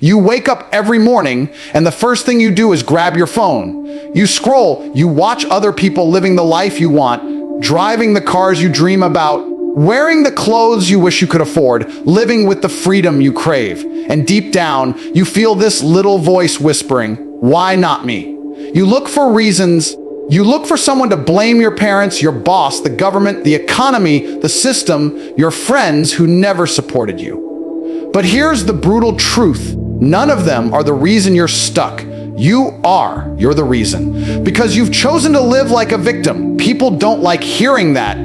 You wake up every morning and the first thing you do is grab your phone. You scroll, you watch other people living the life you want, driving the cars you dream about, wearing the clothes you wish you could afford, living with the freedom you crave. And deep down, you feel this little voice whispering, "Why not me?" You look for reasons. You look for someone to blame: your parents, your boss, the government, the economy, the system, your friends who never supported you. But here's the brutal truth. None of them are the reason you're stuck. You're the reason. Because you've chosen to live like a victim. People don't like hearing that.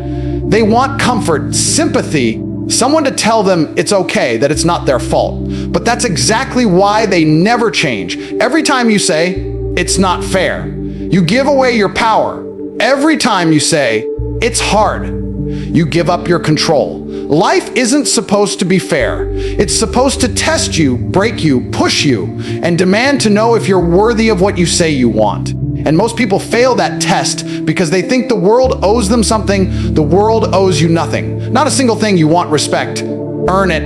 They want comfort, sympathy, someone to tell them it's okay, that it's not their fault. But that's exactly why they never change. Every time you say, "It's not fair," you give away your power. Every time you say, "It's hard," you give up your control. Life isn't supposed to be fair. It's supposed to test you, break you, push you, and demand to know if you're worthy of what you say you want. And most people fail that test because they think the world owes them something. The world owes you nothing. Not a single thing. You want respect. Earn it.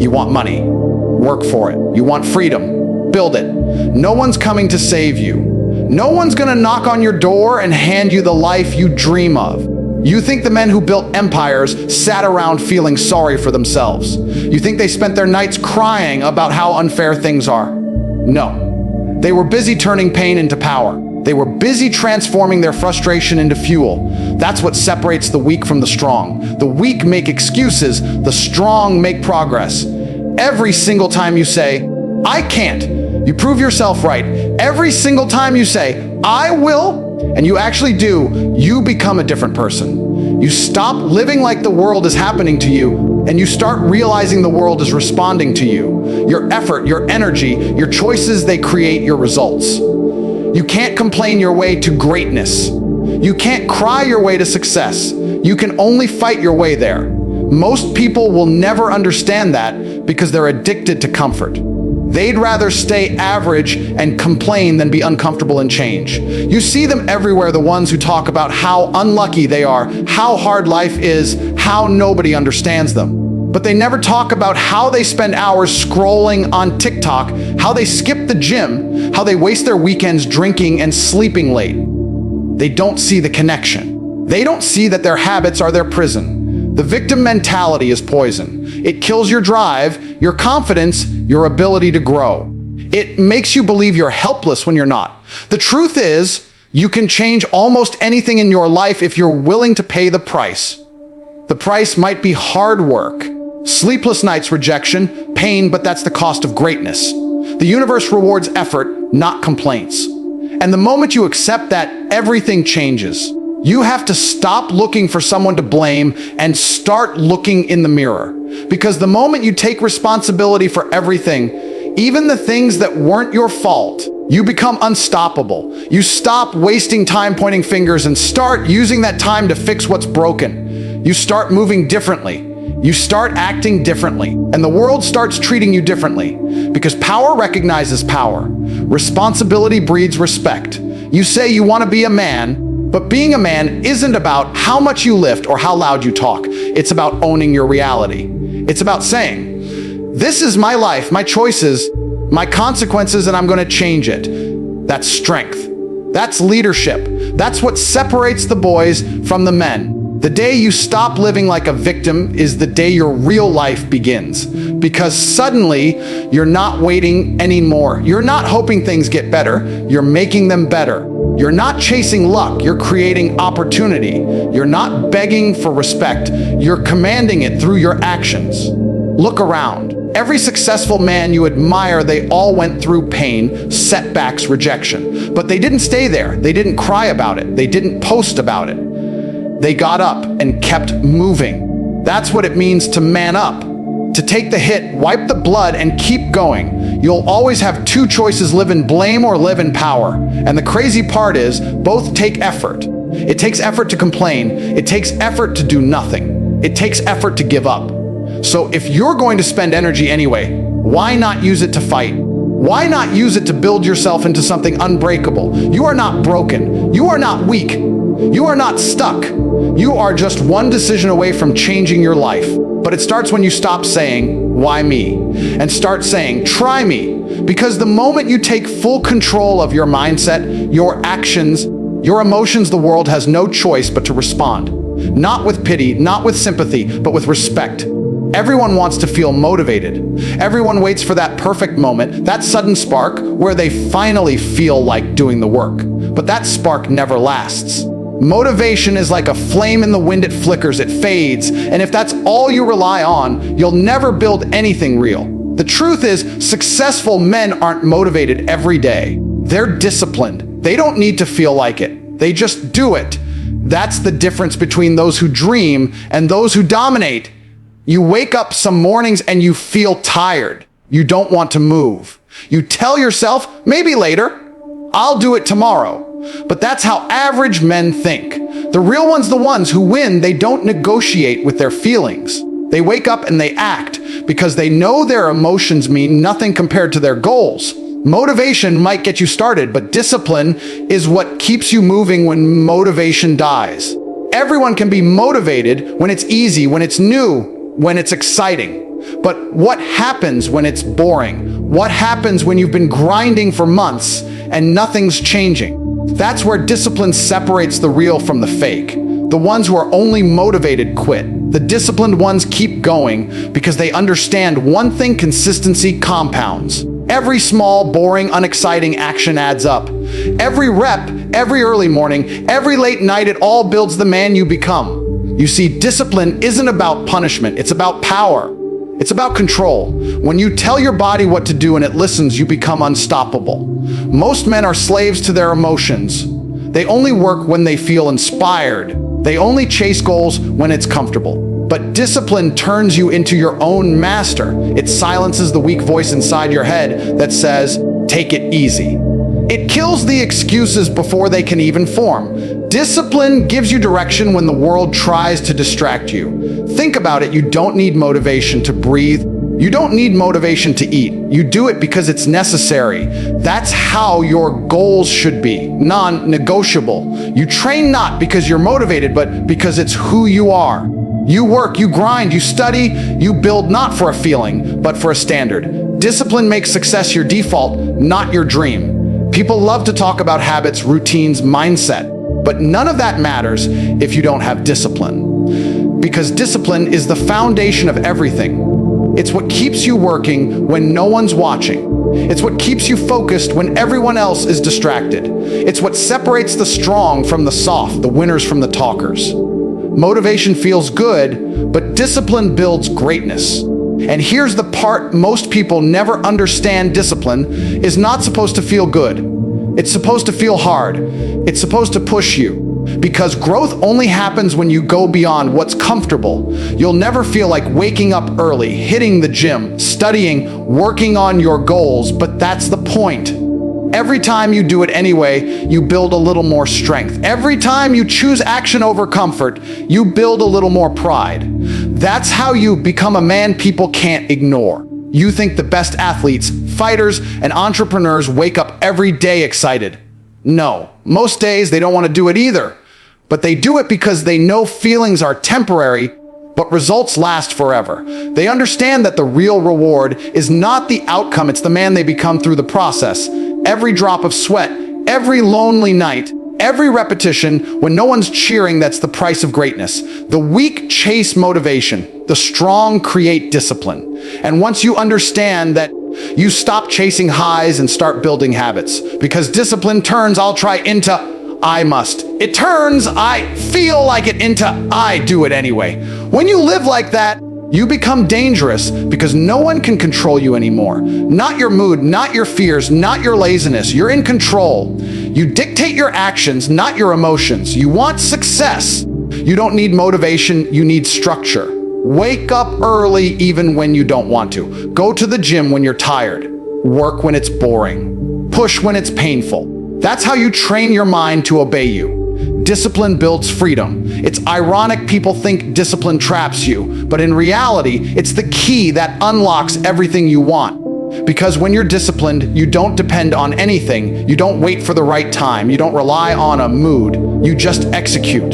You want money. Work for it. You want freedom. Build it. No one's coming to save you. No one's gonna knock on your door and hand you the life you dream of. You think the men who built empires sat around feeling sorry for themselves. You think they spent their nights crying about how unfair things are. No. They were busy turning pain into power. They were busy transforming their frustration into fuel. That's what separates the weak from the strong. The weak make excuses, the strong make progress. Every single time you say, "I can't," you prove yourself right. Every single time you say, "I will," and you actually do, you become a different person. You stop living like the world is happening to you, and you start realizing the world is responding to you. Your effort, your energy, your choices, they create your results. You can't complain your way to greatness. You can't cry your way to success. You can only fight your way there. Most people will never understand that because they're addicted to comfort. They'd rather stay average and complain than be uncomfortable and change. You see them everywhere, the ones who talk about how unlucky they are, how hard life is, how nobody understands them. But they never talk about how they spend hours scrolling on TikTok, how they skip the gym, how they waste their weekends drinking and sleeping late. They don't see the connection. They don't see that their habits are their prison. The victim mentality is poison. It kills your drive, your confidence, your ability to grow. It makes you believe you're helpless when you're not. The truth is, you can change almost anything in your life if you're willing to pay the price. The price might be hard work, sleepless nights, rejection, pain, but that's the cost of greatness. The universe rewards effort, not complaints. And the moment you accept that, everything changes. You have to stop looking for someone to blame and start looking in the mirror. Because the moment you take responsibility for everything, even the things that weren't your fault, you become unstoppable. You stop wasting time pointing fingers and start using that time to fix what's broken. You start moving differently. You start acting differently. And the world starts treating you differently. Because power recognizes power. Responsibility breeds respect. You say you want to be a man, but being a man isn't about how much you lift or how loud you talk. It's about owning your reality. It's about saying, "This is my life, my choices, my consequences, and I'm going to change it." That's strength. That's leadership. That's what separates the boys from the men. The day you stop living like a victim is the day your real life begins. Because suddenly, you're not waiting anymore. You're not hoping things get better. You're making them better. You're not chasing luck. You're creating opportunity. You're not begging for respect. You're commanding it through your actions. Look around. Every successful man you admire, they all went through pain, setbacks, rejection. But they didn't stay there. They didn't cry about it. They didn't post about it. They got up and kept moving. That's what it means to man up. To take the hit, wipe the blood, and keep going. You'll always have two choices: live in blame or live in power. And the crazy part is, both take effort. It takes effort to complain. It takes effort to do nothing. It takes effort to give up. So if you're going to spend energy anyway, why not use it to fight? Why not use it to build yourself into something unbreakable? You are not broken. You are not weak. You are not stuck. You are just one decision away from changing your life. But it starts when you stop saying, why me? And start saying, try me. Because the moment you take full control of your mindset, your actions, your emotions, the world has no choice but to respond. Not with pity, not with sympathy, but with respect. Everyone wants to feel motivated. Everyone waits for that perfect moment, that sudden spark where they finally feel like doing the work. But that spark never lasts. Motivation is like a flame in the wind. It flickers, it fades, and if that's all you rely on, you'll never build anything real. The truth is, successful men aren't motivated every day. They're disciplined. They don't need to feel like it. They just do it. That's the difference between those who dream and those who dominate. You wake up some mornings and you feel tired. You don't want to move. You tell yourself, maybe later, I'll do it tomorrow. But that's how average men think. The real ones, the ones who win, they don't negotiate with their feelings. They wake up and they act because they know their emotions mean nothing compared to their goals. Motivation might get you started, but discipline is what keeps you moving when motivation dies. Everyone can be motivated when it's easy, when it's new, when it's exciting. But what happens when it's boring? What happens when you've been grinding for months and nothing's changing? That's where discipline separates the real from the fake. The ones who are only motivated quit. The disciplined ones keep going because they understand one thing: consistency compounds. Every small, boring, unexciting action adds up. Every rep, every early morning, every late night, it all builds the man you become. You see, discipline isn't about punishment, it's about power. It's about control. When you tell your body what to do and it listens, you become unstoppable. Most men are slaves to their emotions. They only work when they feel inspired. They only chase goals when it's comfortable. But discipline turns you into your own master. It silences the weak voice inside your head that says, take it easy. It kills the excuses before they can even form. Discipline gives you direction when the world tries to distract you. Think about it. You don't need motivation to breathe. You don't need motivation to eat. You do it because it's necessary. That's how your goals should be, non-negotiable. You train not because you're motivated, but because it's who you are. You work, you grind, you study, you build not for a feeling, but for a standard. Discipline makes success your default, not your dream. People love to talk about habits, routines, mindset, but none of that matters if you don't have discipline. Because discipline is the foundation of everything. It's what keeps you working when no one's watching. It's what keeps you focused when everyone else is distracted. It's what separates the strong from the soft, the winners from the talkers. Motivation feels good, but discipline builds greatness. And here's the part most people never understand: discipline is not supposed to feel good. It's supposed to feel hard. It's supposed to push you. Because growth only happens when you go beyond what's comfortable. You'll never feel like waking up early, hitting the gym, studying, working on your goals, but that's the point. Every time you do it anyway, you build a little more strength. Every time you choose action over comfort, you build a little more pride. That's how you become a man people can't ignore. You think the best athletes, fighters, and entrepreneurs wake up every day excited. No, most days they don't want to do it either. But they do it because they know feelings are temporary, but results last forever. They understand that the real reward is not the outcome, it's the man they become through the process. Every drop of sweat, every lonely night, every repetition when no one's cheering, that's the price of greatness. The weak chase motivation, the strong create discipline. And once you understand that, you stop chasing highs and start building habits. Because discipline turns "I'll try" into "I must." It turns "I feel like it" into "I do it anyway." When you live like that, you become dangerous because no one can control you anymore. Not your mood, not your fears, not your laziness. You're in control. You dictate your actions, not your emotions. You want success. You don't need motivation, you need structure. Wake up early even when you don't want to. Go to the gym when you're tired. Work when it's boring. Push when it's painful. That's how you train your mind to obey you. Discipline builds freedom. It's ironic people think discipline traps you, but in reality, it's the key that unlocks everything you want. Because when you're disciplined, you don't depend on anything. You don't wait for the right time. You don't rely on a mood. You just execute.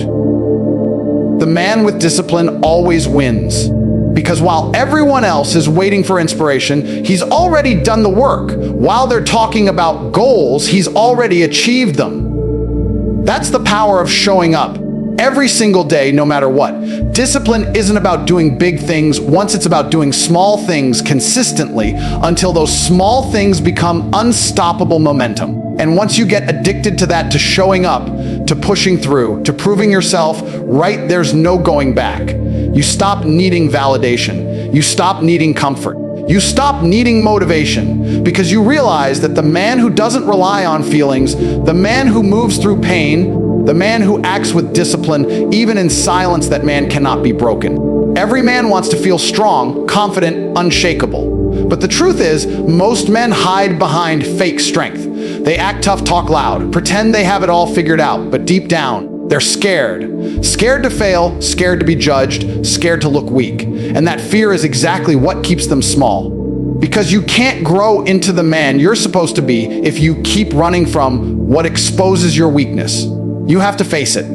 The man with discipline always wins. Because while everyone else is waiting for inspiration, he's already done the work. While they're talking about goals, he's already achieved them. That's the power of showing up every single day, no matter what. Discipline isn't about doing big things once, it's about doing small things consistently until those small things become unstoppable momentum. And once you get addicted to that, to showing up, to pushing through, to proving yourself right, there's no going back. You stop needing validation. You stop needing comfort. You stop needing motivation because you realize that the man who doesn't rely on feelings, the man who moves through pain, the man who acts with discipline, even in silence, that man cannot be broken. Every man wants to feel strong, confident, unshakable. But the truth is, most men hide behind fake strength. They act tough, talk loud, pretend they have it all figured out, but deep down, they're scared. Scared to fail, scared to be judged, scared to look weak. And that fear is exactly what keeps them small. Because you can't grow into the man you're supposed to be if you keep running from what exposes your weakness. You have to face it.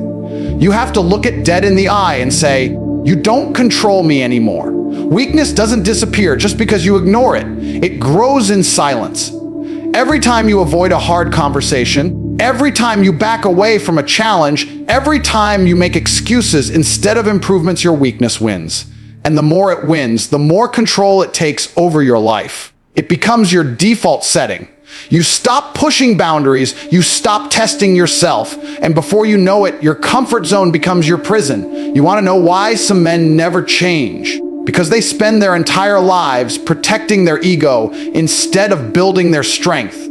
You have to look it dead in the eye and say, you don't control me anymore. Weakness doesn't disappear just because you ignore it. It grows in silence. Every time you avoid a hard conversation, every time you back away from a challenge, every time you make excuses instead of improvements, your weakness wins. And the more it wins, the more control it takes over your life. It becomes your default setting. You stop pushing boundaries, you stop testing yourself, and before you know it, your comfort zone becomes your prison. You want to know why some men never change? Because they spend their entire lives protecting their ego instead of building their strength.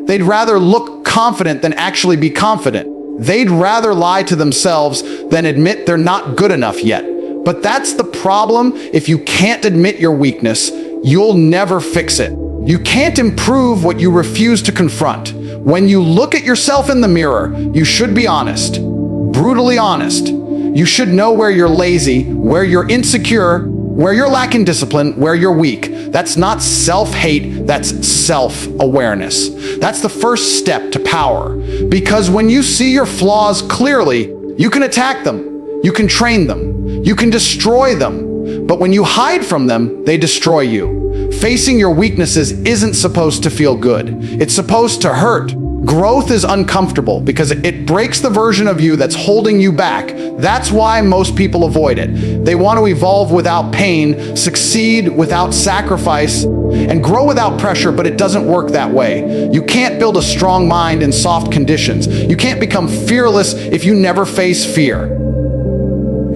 They'd rather look confident than actually be confident. They'd rather lie to themselves than admit they're not good enough yet. But that's the problem. If you can't admit your weakness, you'll never fix it. You can't improve what you refuse to confront. When you look at yourself in the mirror, you should be honest, brutally honest. You should know where you're lazy, where you're insecure, where you're lacking discipline, where you're weak. That's not self-hate, that's self-awareness. That's the first step to power. Because when you see your flaws clearly, you can attack them, you can train them, you can destroy them. But when you hide from them, they destroy you. Facing your weaknesses isn't supposed to feel good. It's supposed to hurt. Growth is uncomfortable because it breaks the version of you that's holding you back. That's why most people avoid it. They want to evolve without pain, succeed without sacrifice, and grow without pressure, but it doesn't work that way. You can't build a strong mind in soft conditions. You can't become fearless if you never face fear.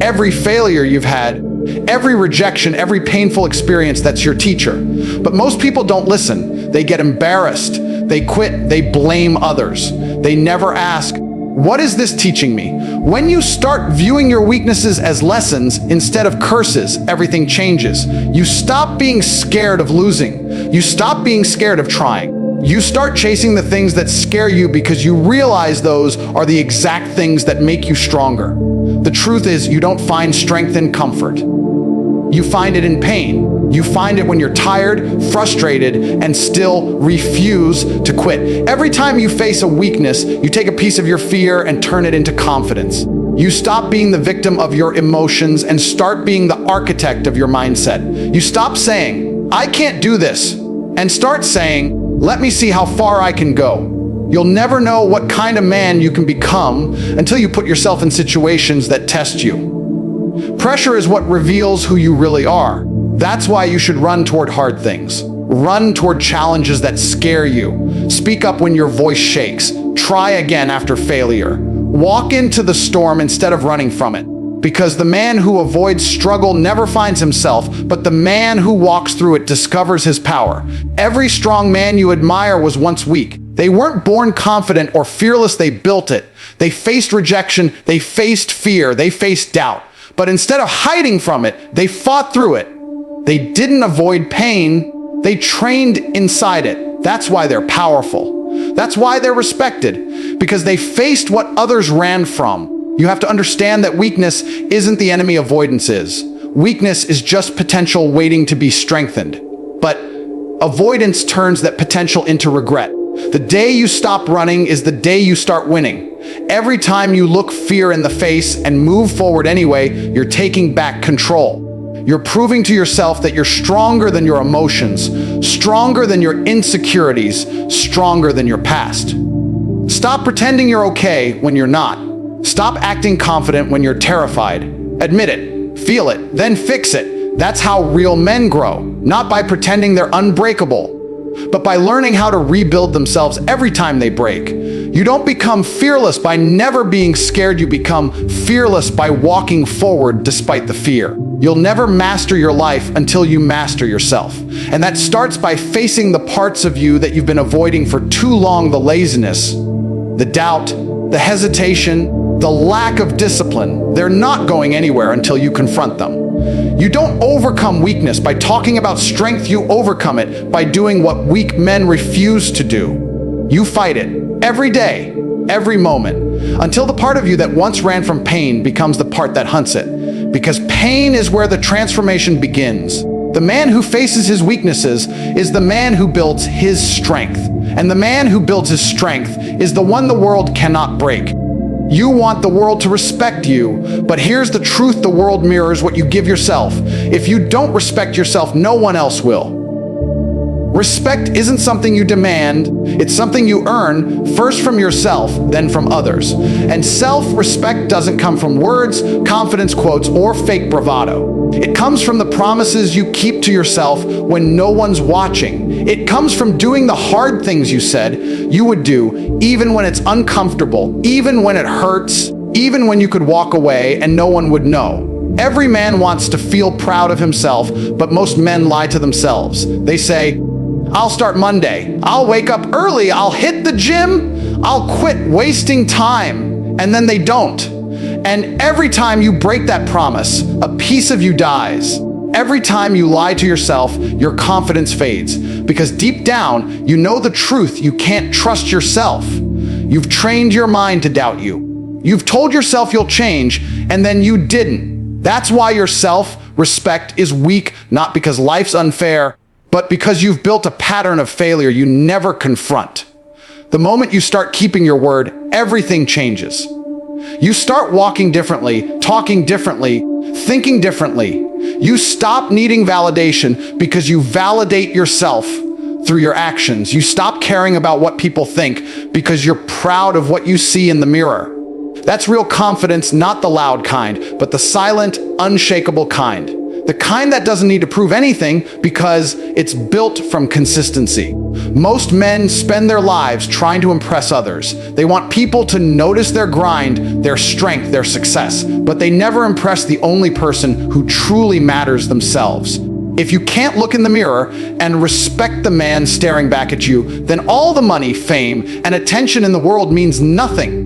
Every failure you've had, every rejection, every painful experience, that's your teacher. But most people don't listen. They get embarrassed. They quit. They blame others. They never ask, what is this teaching me? When you start viewing your weaknesses as lessons instead of curses, everything changes. You stop being scared of losing. You stop being scared of trying. You start chasing the things that scare you because you realize those are the exact things that make you stronger. The truth is, you don't find strength in comfort. You find it in pain. You find it when you're tired, frustrated, and still refuse to quit. Every time you face a weakness, you take a piece of your fear and turn it into confidence. You stop being the victim of your emotions and start being the architect of your mindset. You stop saying, I can't do this, and start saying, let me see how far I can go. You'll never know what kind of man you can become until you put yourself in situations that test you. Pressure is what reveals who you really are. That's why you should run toward hard things. Run toward challenges that scare you. Speak up when your voice shakes. Try again after failure. Walk into the storm instead of running from it. Because the man who avoids struggle never finds himself, but the man who walks through it discovers his power. Every strong man you admire was once weak. They weren't born confident or fearless, they built it. They faced rejection, they faced fear, they faced doubt. But instead of hiding from it, they fought through it. They didn't avoid pain, they trained inside it. That's why they're powerful. That's why they're respected, because they faced what others ran from. You have to understand that weakness isn't the enemy avoidance is. Weakness is just potential waiting to be strengthened. But avoidance turns that potential into regret. The day you stop running is the day you start winning. Every time you look fear in the face and move forward anyway, you're taking back control. You're proving to yourself that you're stronger than your emotions, stronger than your insecurities, stronger than your past. Stop pretending you're okay when you're not. Stop acting confident when you're terrified. Admit it, feel it, then fix it. That's how real men grow, not by pretending they're unbreakable, but by learning how to rebuild themselves every time they break. You don't become fearless by never being scared. You become fearless by walking forward despite the fear. You'll never master your life until you master yourself. And that starts by facing the parts of you that you've been avoiding for too long: the laziness, the doubt, the hesitation, the lack of discipline. They're not going anywhere until you confront them. You don't overcome weakness by talking about strength. You overcome it by doing what weak men refuse to do. You fight it every day, every moment, until the part of you that once ran from pain becomes the part that hunts it. Because pain is where the transformation begins. The man who faces his weaknesses is the man who builds his strength. And the man who builds his strength is the one the world cannot break. You want the world to respect you, but here's the truth: the world mirrors what you give yourself. If you don't respect yourself, no one else will. Respect isn't something you demand, it's something you earn, first from yourself, then from others. And self-respect doesn't come from words, confidence quotes, or fake bravado. It comes from the promises you keep to yourself when no one's watching. It comes from doing the hard things you said you would do, even when it's uncomfortable, even when it hurts, even when you could walk away and no one would know. Every man wants to feel proud of himself, but most men lie to themselves. They say, "I'll start Monday. I'll wake up early. I'll hit the gym. I'll quit wasting time." And then they don't. And every time you break that promise, a piece of you dies. Every time you lie to yourself, your confidence fades. Because deep down, you know the truth: you can't trust yourself. You've trained your mind to doubt you. You've told yourself you'll change, and then you didn't. That's why your self-respect is weak, not because life's unfair, but because you've built a pattern of failure you never confront. The moment you start keeping your word, everything changes. You start walking differently, talking differently, thinking differently. You stop needing validation because you validate yourself through your actions. You stop caring about what people think because you're proud of what you see in the mirror. That's real confidence, not the loud kind, but the silent, unshakable kind. The kind that doesn't need to prove anything because it's built from consistency. Most men spend their lives trying to impress others. They want people to notice their grind, their strength, their success, but they never impress the only person who truly matters: themselves. If you can't look in the mirror and respect the man staring back at you, then all the money, fame, and attention in the world means nothing.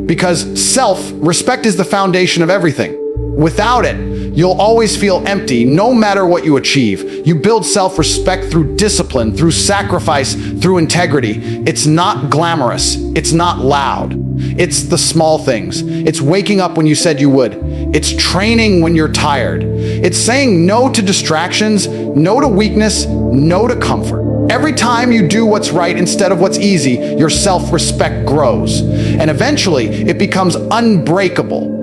Because self-respect is the foundation of everything. Without it, you'll always feel empty, no matter what you achieve. You build self-respect through discipline, through sacrifice, through integrity. It's not glamorous. It's not loud. It's the small things. It's waking up when you said you would. It's training when you're tired. It's saying no to distractions, no to weakness, no to comfort. Every time you do what's right instead of what's easy, your self-respect grows. And eventually, it becomes unbreakable.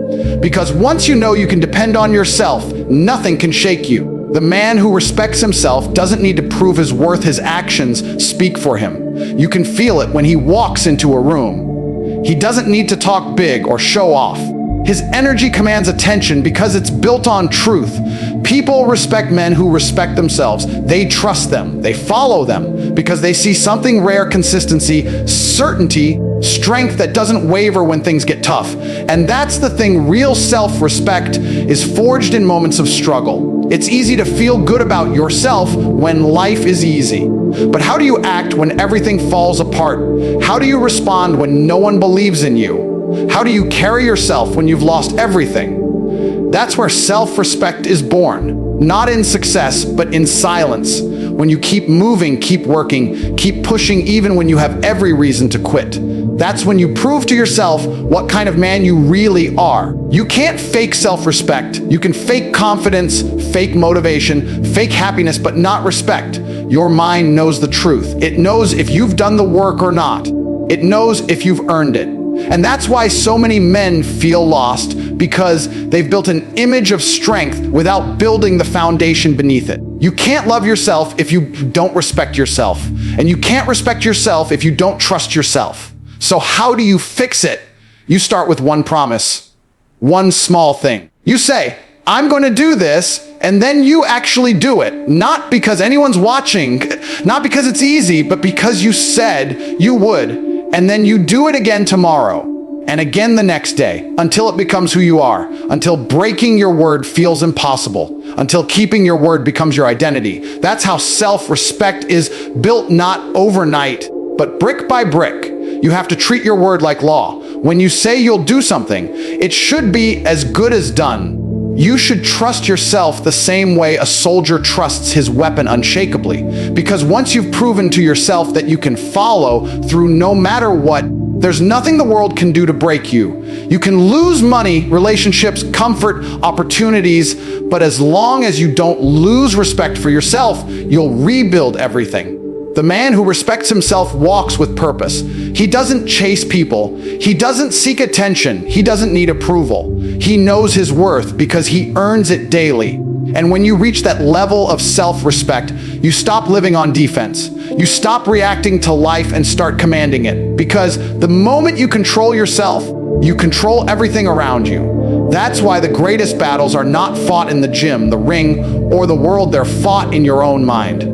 Because once you know you can depend on yourself, nothing can shake you. The man who respects himself doesn't need to prove his worth. His actions speak for him. You can feel it when he walks into a room. He doesn't need to talk big or show off. His energy commands attention because it's built on truth. People respect men who respect themselves. They trust them. They follow them because they see something rare: consistency, certainty, strength that doesn't waver when things get tough. And that's the thing: real self-respect is forged in moments of struggle. It's easy to feel good about yourself when life is easy. But how do you act when everything falls apart? How do you respond when no one believes in you? How do you carry yourself when you've lost everything? That's where self-respect is born. Not in success, but in silence. When you keep moving, keep working, keep pushing even when you have every reason to quit. That's when you prove to yourself what kind of man you really are. You can't fake self-respect. You can fake confidence, fake motivation, fake happiness, but not respect. Your mind knows the truth. It knows if you've done the work or not. It knows if you've earned it. And that's why so many men feel lost, because they've built an image of strength without building the foundation beneath it. You can't love yourself if you don't respect yourself. And you can't respect yourself if you don't trust yourself. So how do you fix it? You start with one promise, one small thing. You say, I'm going to do this, and then you actually do it. Not because anyone's watching, not because it's easy, but because you said you would. And then you do it again tomorrow, and again the next day, until it becomes who you are, until breaking your word feels impossible, until keeping your word becomes your identity. That's how self-respect is built, not overnight, but brick by brick. You have to treat your word like law. When you say you'll do something, it should be as good as done. You should trust yourself the same way a soldier trusts his weapon unshakably. Because once you've proven to yourself that you can follow through no matter what, there's nothing the world can do to break you. You can lose money, relationships, comfort, opportunities, but as long as you don't lose respect for yourself, you'll rebuild everything. The man who respects himself walks with purpose. He doesn't chase people. He doesn't seek attention. He doesn't need approval. He knows his worth because he earns it daily. And when you reach that level of self-respect, you stop living on defense. You stop reacting to life and start commanding it. Because the moment you control yourself, you control everything around you. That's why the greatest battles are not fought in the gym, the ring, or the world. They're fought in your own mind.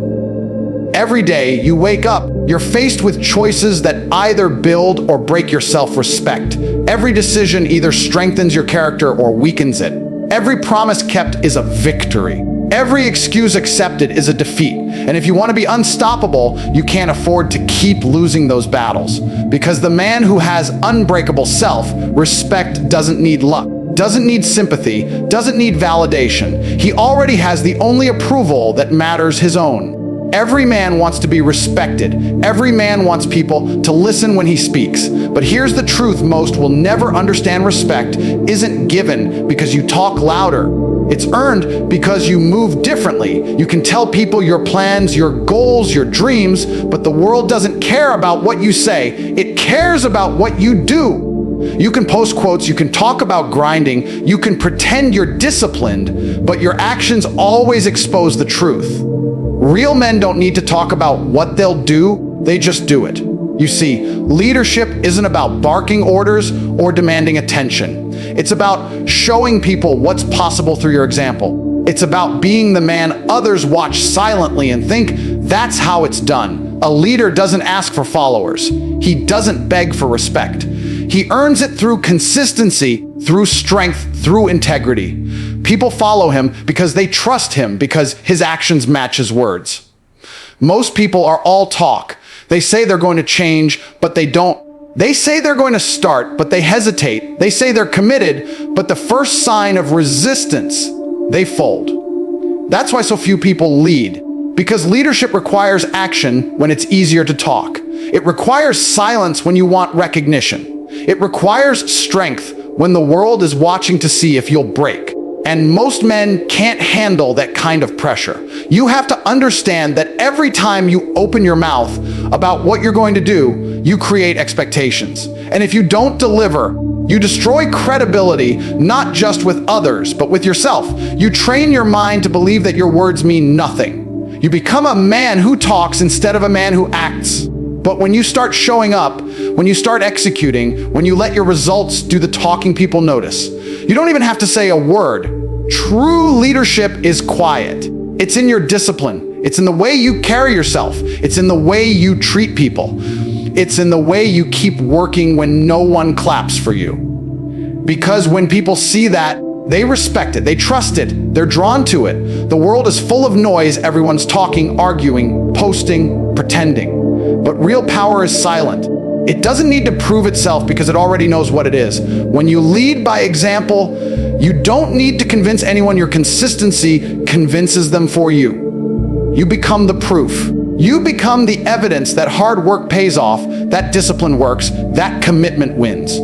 Every day you wake up, you're faced with choices that either build or break your self-respect. Every decision either strengthens your character or weakens it. Every promise kept is a victory. Every excuse accepted is a defeat. And if you want to be unstoppable, you can't afford to keep losing those battles. Because the man who has unbreakable self-respect doesn't need luck, doesn't need sympathy, doesn't need validation. He already has the only approval that matters, his own. Every man wants to be respected. Every man wants people to listen when he speaks. But here's the truth: most will never understand respect isn't given because you talk louder. It's earned because you move differently. You can tell people your plans, your goals, your dreams, but the world doesn't care about what you say. It cares about what you do. You can post quotes, you can talk about grinding, you can pretend you're disciplined, but your actions always expose the truth. Real men don't need to talk about what they'll do, they just do it. You see, leadership isn't about barking orders or demanding attention. It's about showing people what's possible through your example. It's about being the man others watch silently and think that's how it's done. A leader doesn't ask for followers. He doesn't beg for respect. He earns it through consistency, through strength, through integrity. People follow him because they trust him, because his actions match his words. Most people are all talk. They say they're going to change, but they don't. They say they're going to start, but they hesitate. They say they're committed, but the first sign of resistance, they fold. That's why so few people lead, because leadership requires action when it's easier to talk. It requires silence when you want recognition. It requires strength when the world is watching to see if you'll break. And most men can't handle that kind of pressure. You have to understand that every time you open your mouth about what you're going to do, you create expectations. And if you don't deliver, you destroy credibility, not just with others, but with yourself. You train your mind to believe that your words mean nothing. You become a man who talks instead of a man who acts. But when you start showing up, when you start executing, when you let your results do the talking people notice, you don't even have to say a word. True leadership is quiet. It's in your discipline. It's in the way you carry yourself. It's in the way you treat people. It's in the way you keep working when no one claps for you. Because when people see that, they respect it, they trust it, they're drawn to it. The world is full of noise. Everyone's talking, arguing, posting, pretending. But real power is silent. It doesn't need to prove itself because it already knows what it is. When you lead by example, you don't need to convince anyone. Your consistency convinces them for you. You become the proof. You become the evidence that hard work pays off, that discipline works, that commitment wins.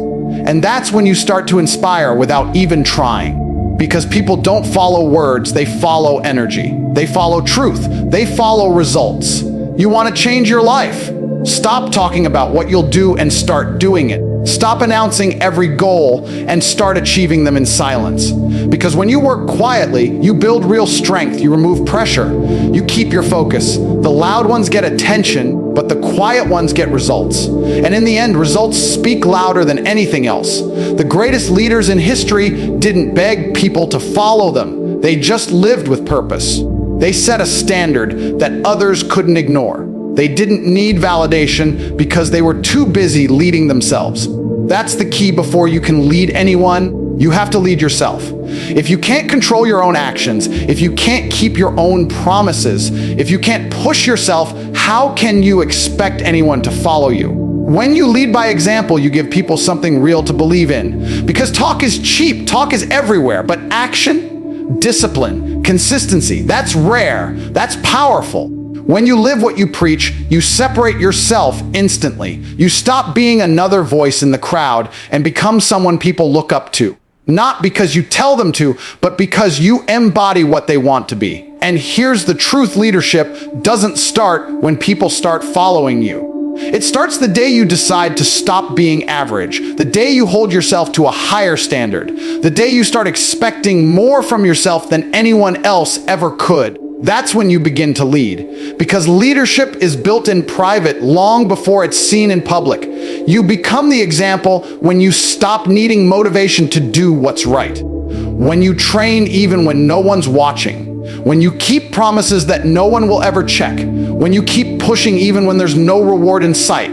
And that's when you start to inspire without even trying. Because people don't follow words, they follow energy. They follow truth. They follow results. You want to change your life? Stop talking about what you'll do and start doing it. Stop announcing every goal and start achieving them in silence. Because when you work quietly, you build real strength, you remove pressure, you keep your focus. The loud ones get attention, but the quiet ones get results. And in the end, results speak louder than anything else. The greatest leaders in history didn't beg people to follow them. They just lived with purpose. They set a standard that others couldn't ignore. They didn't need validation because they were too busy leading themselves. That's the key. Before you can lead anyone, you have to lead yourself. If you can't control your own actions, if you can't keep your own promises, if you can't push yourself, how can you expect anyone to follow you? When you lead by example, you give people something real to believe in. Because talk is cheap, talk is everywhere, but action, discipline, consistency, that's rare, that's powerful. When you live what you preach, you separate yourself instantly. You stop being another voice in the crowd and become someone people look up to. Not because you tell them to, but because you embody what they want to be. And here's the truth: leadership doesn't start when people start following you. It starts the day you decide to stop being average, the day you hold yourself to a higher standard, the day you start expecting more from yourself than anyone else ever could. That's when you begin to lead. Because leadership is built in private long before it's seen in public. You become the example when you stop needing motivation to do what's right. When you train even when no one's watching. When you keep promises that no one will ever check. When you keep pushing even when there's no reward in sight.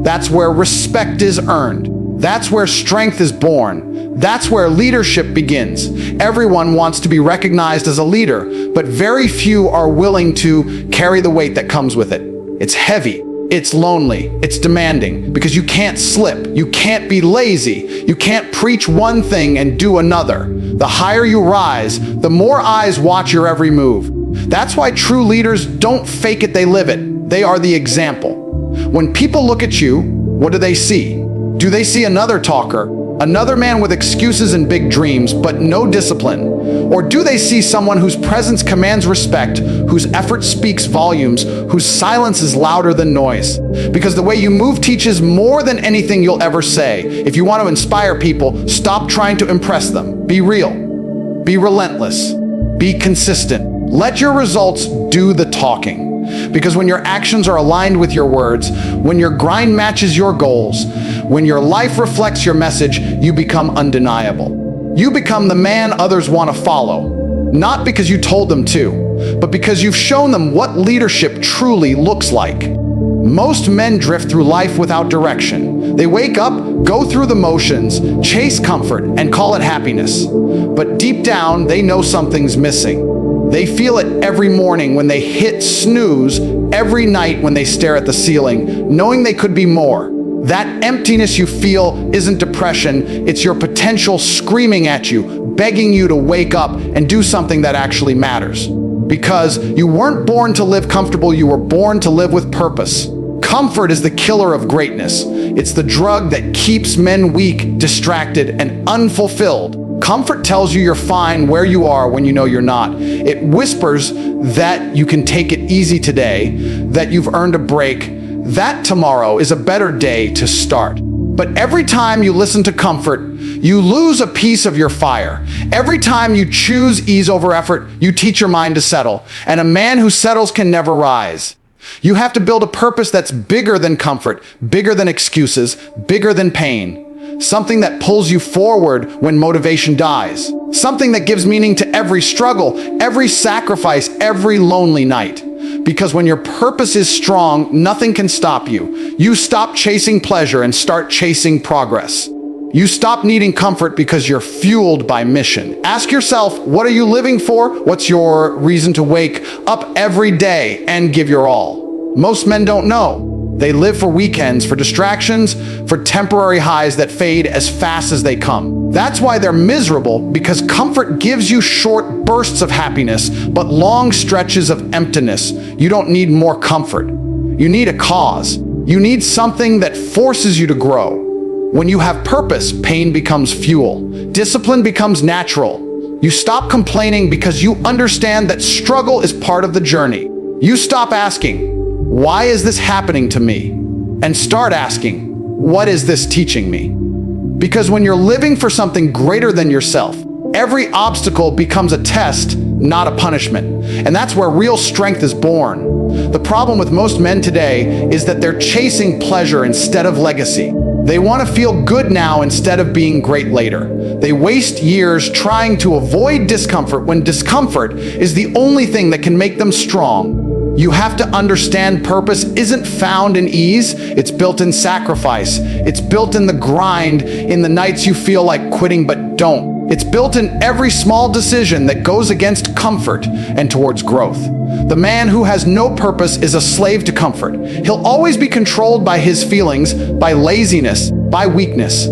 That's where respect is earned. That's where strength is born. That's where leadership begins. Everyone wants to be recognized as a leader, but very few are willing to carry the weight that comes with it. It's heavy, it's lonely, it's demanding, because you can't slip, you can't be lazy, you can't preach one thing and do another. The higher you rise, the more eyes watch your every move. That's why true leaders don't fake it, they live it. They are the example. When people look at you, what do they see? Do they see another talker, another man with excuses and big dreams, but no discipline? Or do they see someone whose presence commands respect, whose effort speaks volumes, whose silence is louder than noise? Because the way you move teaches more than anything you'll ever say. If you want to inspire people, stop trying to impress them. Be real. Be relentless. Be consistent. Let your results do the talking. Because when your actions are aligned with your words, when your grind matches your goals, when your life reflects your message, you become undeniable. You become the man others want to follow. Not because you told them to, but because you've shown them what leadership truly looks like. Most men drift through life without direction. They wake up, go through the motions, chase comfort, and call it happiness. But deep down, they know something's missing. They feel it every morning when they hit snooze, every night when they stare at the ceiling, knowing they could be more. That emptiness you feel isn't depression, it's your potential screaming at you, begging you to wake up and do something that actually matters. Because you weren't born to live comfortable, you were born to live with purpose. Comfort is the killer of greatness. It's the drug that keeps men weak, distracted, and unfulfilled. Comfort tells you you're fine where you are when you know you're not. It whispers that you can take it easy today, that you've earned a break, that tomorrow is a better day to start. But every time you listen to comfort, you lose a piece of your fire. Every time you choose ease over effort, you teach your mind to settle. And a man who settles can never rise. You have to build a purpose that's bigger than comfort, bigger than excuses, bigger than pain. Something that pulls you forward when motivation dies. Something that gives meaning to every struggle, every sacrifice, every lonely night. Because when your purpose is strong, nothing can stop you. You stop chasing pleasure and start chasing progress. You stop needing comfort because you're fueled by mission. Ask yourself, what are you living for? What's your reason to wake up every day and give your all? Most men don't know. They live for weekends, for distractions, for temporary highs that fade as fast as they come. That's why they're miserable, because comfort gives you short bursts of happiness, but long stretches of emptiness. You don't need more comfort. You need a cause. You need something that forces you to grow. When you have purpose, pain becomes fuel. Discipline becomes natural. You stop complaining because you understand that struggle is part of the journey. You stop asking, why is this happening to me? And start asking, what is this teaching me? Because when you're living for something greater than yourself, every obstacle becomes a test, not a punishment. And that's where real strength is born. The problem with most men today is that they're chasing pleasure instead of legacy. They want to feel good now instead of being great later. They waste years trying to avoid discomfort when discomfort is the only thing that can make them strong. You have to understand purpose isn't found in ease, it's built in sacrifice. It's built in the grind, in the nights you feel like quitting but don't. It's built in every small decision that goes against comfort and towards growth. The man who has no purpose is a slave to comfort. He'll always be controlled by his feelings, by laziness, by weakness.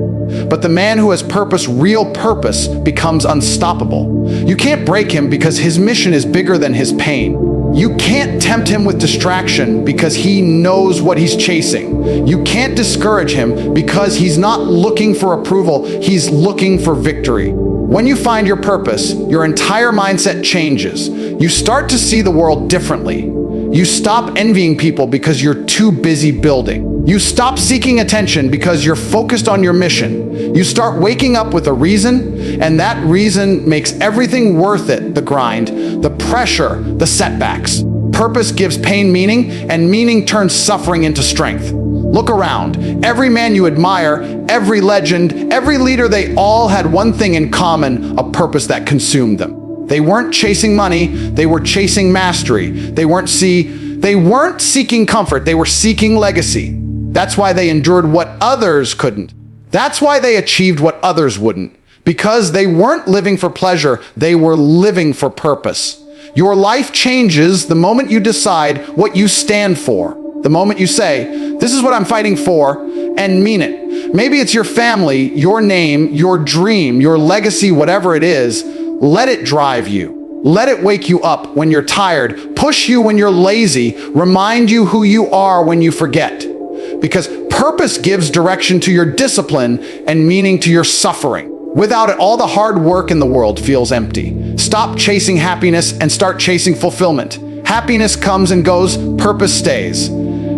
But the man who has purpose, real purpose, becomes unstoppable. You can't break him because his mission is bigger than his pain. You can't tempt him with distraction because he knows what he's chasing. You can't discourage him because he's not looking for approval, he's looking for victory. When you find your purpose, your entire mindset changes. You start to see the world differently. You stop envying people because you're too busy building. You stop seeking attention because you're focused on your mission. You start waking up with a reason, and that reason makes everything worth it. The grind, the pressure, the setbacks. Purpose gives pain meaning, and meaning turns suffering into strength. Look around. Every man you admire, every legend, every leader, they all had one thing in common, a purpose that consumed them. They weren't chasing money, they were chasing mastery. They weren't seeking comfort, they were seeking legacy. That's why they endured what others couldn't. That's why they achieved what others wouldn't. Because they weren't living for pleasure, they were living for purpose. Your life changes the moment you decide what you stand for. The moment you say, this is what I'm fighting for, and mean it. Maybe it's your family, your name, your dream, your legacy, whatever it is. Let it drive you. Let it wake you up when you're tired, push you when you're lazy, remind you who you are when you forget. Because purpose gives direction to your discipline and meaning to your suffering. Without it, all the hard work in the world feels empty. Stop chasing happiness and start chasing fulfillment. Happiness comes and goes, purpose stays.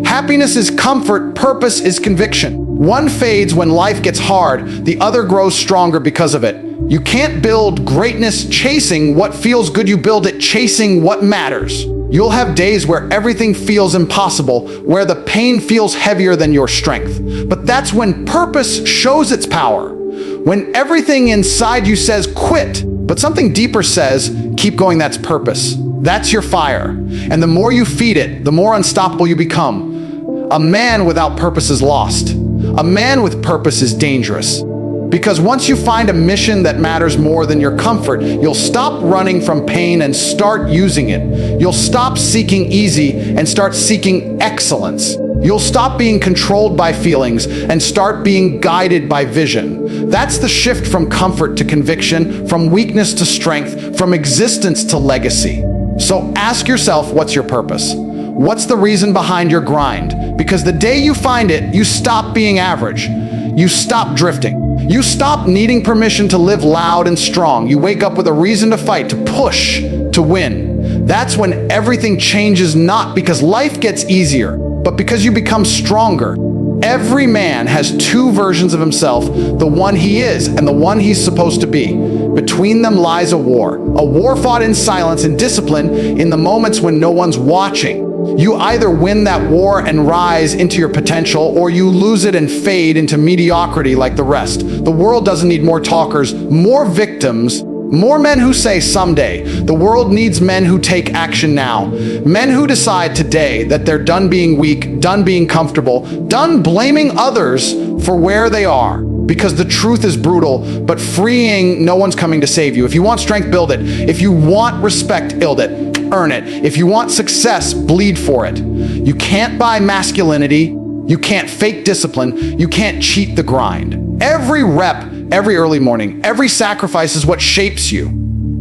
Happiness is comfort, purpose is conviction. One fades when life gets hard, the other grows stronger because of it. You can't build greatness chasing what feels good, you build it chasing what matters. You'll have days where everything feels impossible, where the pain feels heavier than your strength. But that's when purpose shows its power. When everything inside you says quit, but something deeper says keep going, that's purpose. That's your fire. And the more you feed it, the more unstoppable you become. A man without purpose is lost. A man with purpose is dangerous. Because once you find a mission that matters more than your comfort, you'll stop running from pain and start using it. You'll stop seeking easy and start seeking excellence. You'll stop being controlled by feelings and start being guided by vision. That's the shift from comfort to conviction, from weakness to strength, from existence to legacy. So ask yourself, what's your purpose? What's the reason behind your grind? Because the day you find it, you stop being average. You stop drifting. You stop needing permission to live loud and strong. You wake up with a reason to fight, to push, to win. That's when everything changes, not because life gets easier, but because you become stronger. Every man has two versions of himself, the one he is and the one he's supposed to be. Between them lies a war fought in silence and discipline in the moments when no one's watching. You either win that war and rise into your potential, or you lose it and fade into mediocrity like the rest. The world doesn't need more talkers, more victims, more men who say someday. The world needs men who take action now. Men who decide today that they're done being weak, done being comfortable, done blaming others for where they are. Because the truth is brutal, but freeing. No one's coming to save you. If you want strength, build it. If you want respect, build it. Earn it. If you want success, bleed for it. You can't buy masculinity. You can't fake discipline. You can't cheat the grind. Every rep, every early morning, every sacrifice is what shapes you.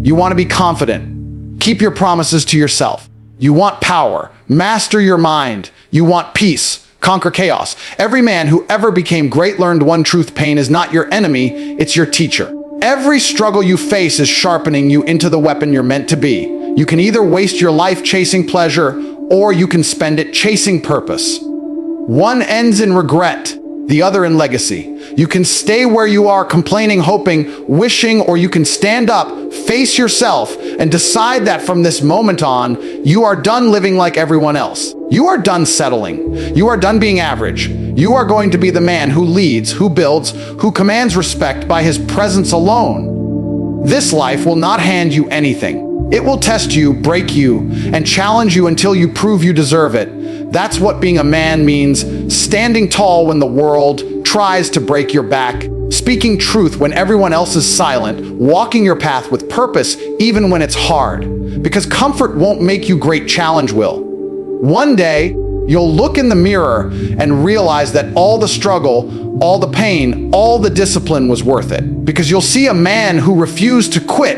You want to be confident. Keep your promises to yourself. You want power. Master your mind. You want peace. Conquer chaos. Every man who ever became great learned one truth: pain is not your enemy, it's your teacher. Every struggle you face is sharpening you into the weapon you're meant to be. You can either waste your life chasing pleasure, or you can spend it chasing purpose. One ends in regret, the other in legacy. You can stay where you are, complaining, hoping, wishing, or you can stand up, face yourself, and decide that from this moment on, you are done living like everyone else. You are done settling. You are done being average. You are going to be the man who leads, who builds, who commands respect by his presence alone. This life will not hand you anything. It will test you, break you, and challenge you until you prove you deserve it. That's what being a man means: standing tall when the world tries to break your back, speaking truth when everyone else is silent, walking your path with purpose even when it's hard. Because comfort won't make you great, challenge will. One day, you'll look in the mirror and realize that all the struggle, all the pain, all the discipline was worth it. Because you'll see a man who refused to quit,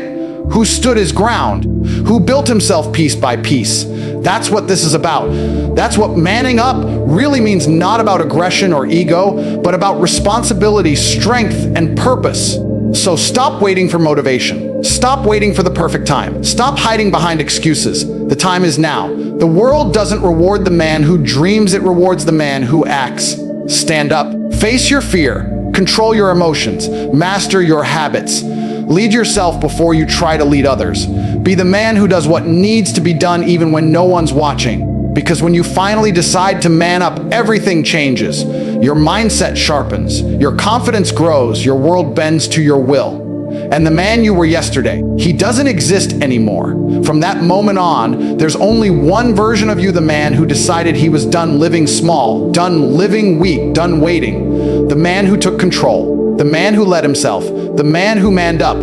who stood his ground, who built himself piece by piece. That's what this is about. That's what manning up really means, not about aggression or ego, but about responsibility, strength, and purpose. So stop waiting for motivation. Stop waiting for the perfect time. Stop hiding behind excuses. The time is now. The world doesn't reward the man who dreams, it rewards the man who acts. Stand up. Face your fear. Control your emotions. Master your habits. Lead yourself before you try to lead others. Be the man who does what needs to be done even when no one's watching. Because when you finally decide to man up, everything changes. Your mindset sharpens. Your confidence grows. Your world bends to your will. And the man you were yesterday, he doesn't exist anymore. From that moment on, there's only one version of you, the man who decided he was done living small, done living weak, done waiting. The man who took control. The man who led himself. The man who manned up.